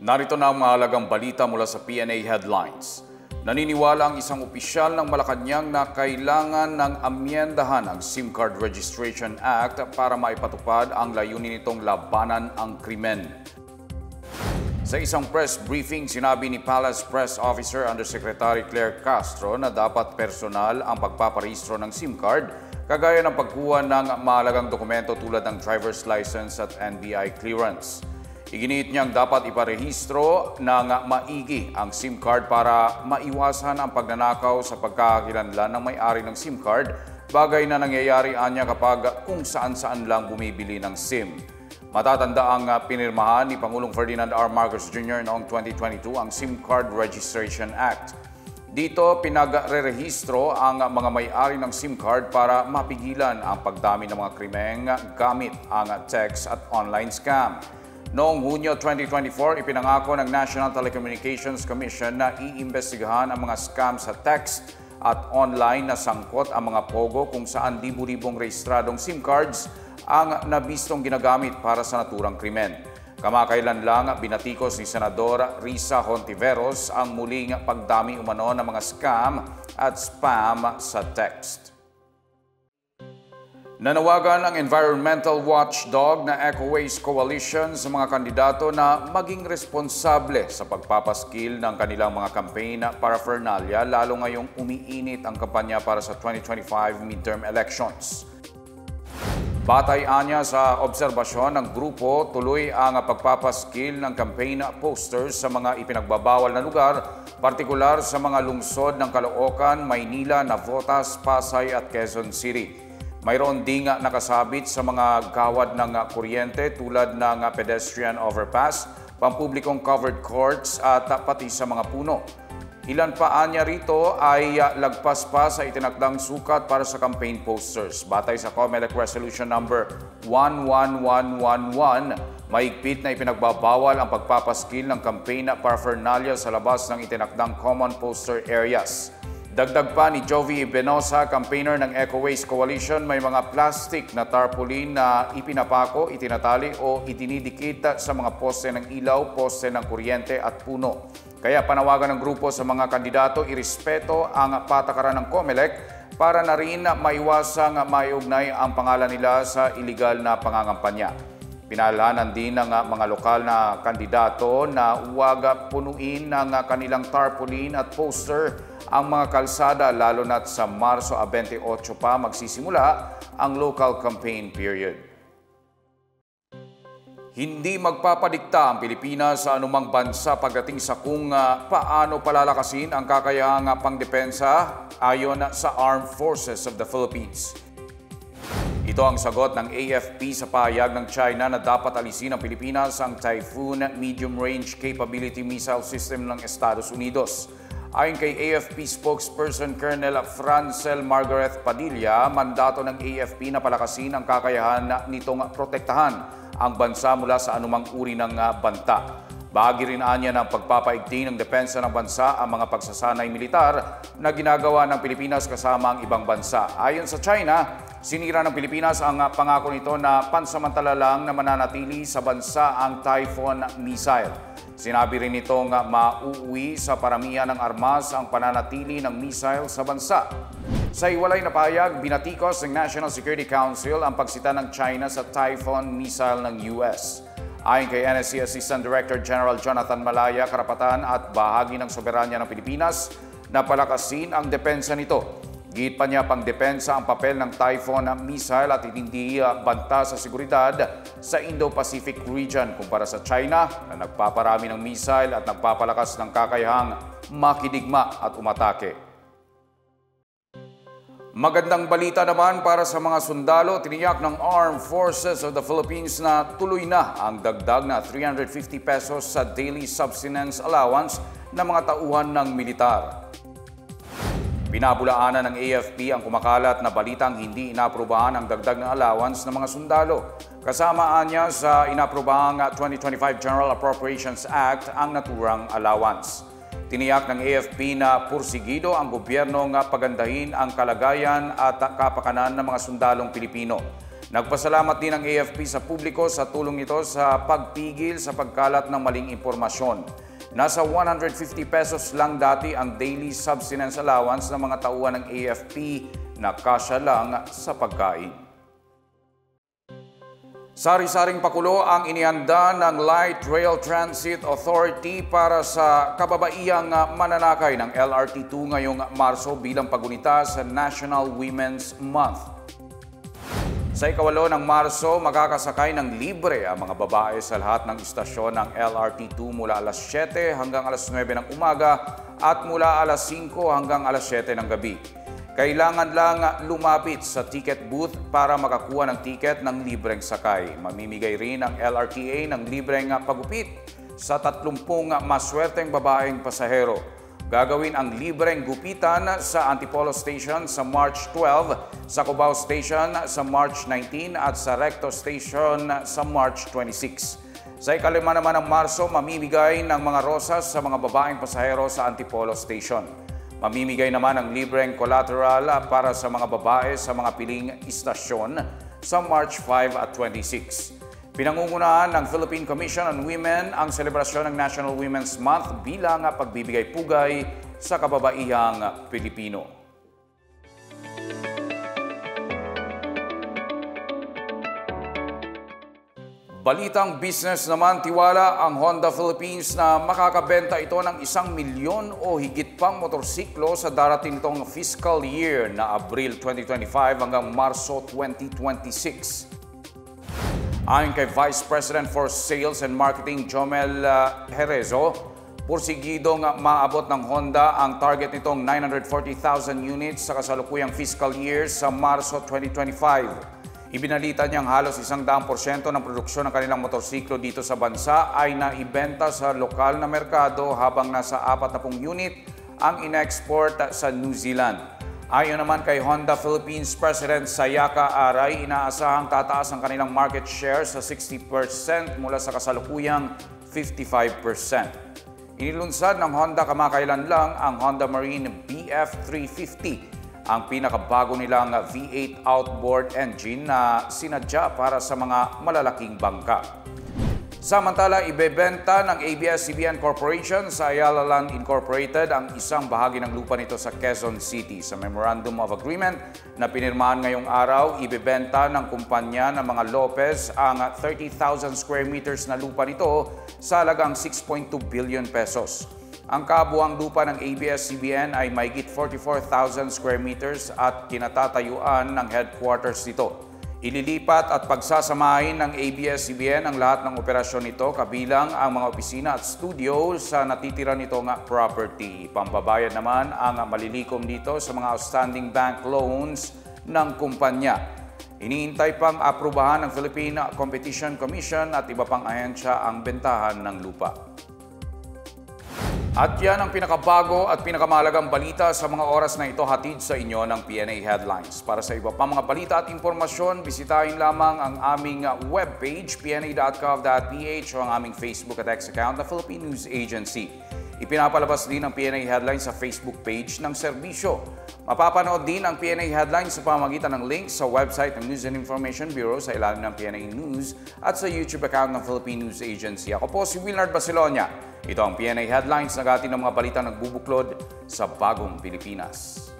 Narito na ang mahalagang balita mula sa PNA Headlines. Naniniwala ang isang opisyal ng Malacanang na kailangan ng amyendahan ang SIM Card Registration Act para maipatupad ang layunin nitong labanan ang krimen. Sa isang press briefing, sinabi ni Palace Press Officer Undersecretary Claire Castro na dapat personal ang pagpaparehistro ng SIM card, kagaya ng pagkuha ng mahalagang dokumento tulad ng driver's license at NBI clearance. Iginiit niyang dapat iparehistro ng maigi ang SIM card para maiwasan ang pagnanakaw sa pagkakakilanlan ng may-ari ng SIM card, bagay na nangyayari anya kapag kung saan-saan lang bumibili ng SIM. Matatanda ang pinirmahan ni Pangulong Ferdinand R. Marcos Jr. noong 2022 ang SIM Card Registration Act. Dito pinagre-rehistro ang mga may-ari ng SIM card para mapigilan ang pagdami ng mga krimeng gamit ang text at online scam. Noong Hunyo 2024, ipinangako ng National Telecommunications Commission na iimbestigahan ang mga scam sa text at online na sangkot ang mga pogo kung saan libu-libong rehistradong SIM cards ang nabistong ginagamit para sa naturang krimen. Kamakailan lang binatikos ni Senador Risa Hontiveros ang muling pagdami umano ng mga scam at spam sa text. Nanawagan ang environmental watchdog na Eco-Waste Coalition sa mga kandidato na maging responsable sa pagpapaskil ng kanilang mga campaign paraphernalia, lalo ngayong umiinit ang kampanya para sa 2025 midterm elections. Batay anya sa obserbasyon ng grupo, tuloy ang pagpapaskil ng campaign posters sa mga ipinagbabawal na lugar, partikular sa mga lungsod ng Caloocan, Maynila, Navotas, Pasay at Quezon City. Mayroon ding nakasabit sa mga gawad ng kuryente tulad ng pedestrian overpass, pampublikong covered courts at pati sa mga puno. Ilan pa anya rito ay lagpas pa sa itinakdang sukat para sa campaign posters. Batay sa COMELEC Resolution number 11111, mahigpit na ipinagbabawal ang pagpapaskil ng campaign paraphernalia sa labas ng itinakdang common poster areas. Dagdag pa ni Jovi Benosa, campaigner ng Eco-Waste Coalition, may mga plastic na tarpaulin na ipinapako, itinatali o itinidikit sa mga poste ng ilaw, poste ng kuryente at puno. Kaya panawagan ng grupo sa mga kandidato irespeto ang patakaran ng COMELEC para na rin maiwasang maiugnay ang pangalan nila sa iligal na pangangampanya. Pinaalalahanan din ng mga lokal na kandidato na huwag punuin ng kanilang tarpaulin at poster ang mga kalsada, lalo na't sa Marso 28 pa magsisimula ang local campaign period. Hindi magpapadikta ang Pilipinas sa anumang bansa pagdating sa kung paano palalakasin ang kakayahang pangdepensa ayon sa Armed Forces of the Philippines. Ito ang sagot ng AFP sa pahayag ng China na dapat alisin ng Pilipinas ang Typhoon Medium Range Capability Missile System ng Estados Unidos. Ayon kay AFP spokesperson Colonel Francel Margaret Padilla, mandato ng AFP na palakasin ang kakayahan nitong protektahan ang bansa mula sa anumang uri ng banta. Bahagi rin anya ng pagpapaigting ng depensa ng bansa ang mga pagsasanay militar na ginagawa ng Pilipinas kasama ang ibang bansa. Ayon sa China, sinira ng Pilipinas ang pangako nito na pansamantala lang na mananatili sa bansa ang Typhoon missile. Sinabi rin nitong mauuwi sa paramihan ng armas ang pananatili ng missile sa bansa. Sa hiwalay na pahayag, binatikos ng National Security Council ang pagsita ng China sa Typhoon missile ng US. Ayon kay NSC Assistant Director General Jonathan Malaya, karapatan at bahagi ng soberanya ng Pilipinas na palakasin ang depensa nito. Gihit pa niya pang depensa ang papel ng Typhoon missile at hindi banta sa seguridad sa Indo-Pacific region kumpara sa China na nagpaparami ng missile at nagpapalakas ng kakayahang makidigma at umatake. Magandang balita naman para sa mga sundalo. Tiniyak ng Armed Forces of the Philippines na tuloy na ang dagdag na 350 pesos sa daily subsistence allowance ng mga tauhan ng militar. Binabulaanan ng AFP ang kumakalat na balitang hindi inaprubahan ang dagdag na allowance ng mga sundalo. Kasama niya sa inaprubahang 2025 General Appropriations Act ang naturang allowance. Tiniyak ng AFP na pursigido ang gobyerno nga pagandahin ang kalagayan at kapakanan ng mga sundalong Pilipino. Nagpasalamat din ang AFP sa publiko sa tulong nito sa pagpigil sa pagkalat ng maling impormasyon. Nasa 150 pesos lang dati ang daily subsistence allowance ng mga tauhan ng AFP na kasya lang sa pagkain. Sari-saring pakulo ang inihanda ng Light Rail Transit Authority para sa kababaihang mananakay ng LRT2 ngayong Marso bilang pagunita sa National Women's Month. Sa ika-8 ng Marso, makakasakay ng libre ang mga babae sa lahat ng istasyon ng LRT2 mula alas 7 hanggang alas 9 ng umaga at mula alas 5 hanggang alas 7 ng gabi. Kailangan lang lumapit sa ticket booth para makakuha ng ticket ng libreng sakay. Mamimigay rin ang LRTA ng libreng pagupit sa 30 maswerteng babaeng pasahero. Gagawin ang libreng gupitan sa Antipolo Station sa March 12, sa Cubao Station sa March 19 at sa Recto Station sa March 26. Sa ika-5 naman ng Marso, mamimigay ng mga rosas sa mga babaeng pasahero sa Antipolo Station. Mamimigay naman ng libreng collateral para sa mga babae sa mga piling istasyon sa March 5 at 26. Pinangungunahan ng Philippine Commission on Women ang selebrasyon ng National Women's Month bilang pagbibigay pugay sa kababaihang Pilipino. Balitang business naman, tiwala ang Honda Philippines na makakabenta ito ng 1 milyon o higit pang motorsiklo sa darating nitong fiscal year na Abril 2025 hanggang Marso 2026. Ayon kay Vice President for Sales and Marketing Jomel Herezo, pursigidong maabot ng Honda ang target nitong 940,000 units sa kasalukuyang fiscal year sa Marso 2025. Ibinalita niyang halos 100% ng produksyon ng kanilang motorsiklo dito sa bansa ay naibenta sa lokal na merkado habang nasa 40 unit ang in-export sa New Zealand. Ayon naman kay Honda Philippines President Sayaka Aray, inaasahang tataas ang kanilang market share sa 60% mula sa kasalukuyang 55%. Inilunsad ng Honda kamakailan lang ang Honda Marine BF350, ang pinakabago nilang V8 outboard engine na sinadya para sa mga malalaking bangka. Samantala, ibebenta ng ABS-CBN Corporation sa Ayala Land Incorporated ang isang bahagi ng lupa nito sa Quezon City. Sa Memorandum of Agreement na pinirmahan ngayong araw, ibebenta ng kumpanya ng mga Lopez ang 30,000 square meters na lupa nito sa halagang 6.2 billion pesos. Ang kabuuang lupa ng ABS-CBN ay mahigit 44,000 square meters at kinatatayuan ng headquarters nito. Ililipat at pagsasamahin ng ABS-CBN ang lahat ng operasyon nito kabilang ang mga opisina at studio sa natitira nitong property. Pambabayad naman ang malilikom dito sa mga outstanding bank loans ng kumpanya. Iniintay pang aprubahan ng Philippine Competition Commission at iba pang ahensya ang bentahan ng lupa. At yan ang pinakabago at pinakamahalagang balita sa mga oras na ito, hatid sa inyo ng PNA Headlines. Para sa iba pang mga balita at impormasyon, bisitahin lamang ang aming webpage, pna.gov.ph, o ang aming Facebook at X account na Philippine News Agency. Ipinapalabas din ang PNA Headlines sa Facebook page ng serbisyo. Mapapanood din ang PNA Headlines sa pamamagitan ng link sa website ng News and Information Bureau sa ilalim ng PNA News at sa YouTube account ng Philippine News Agency. Ako po si Wilnard Basilonia. Ito ang PNA Headlines, naghahatid ng mga balita nagbubuklod sa bagong Pilipinas.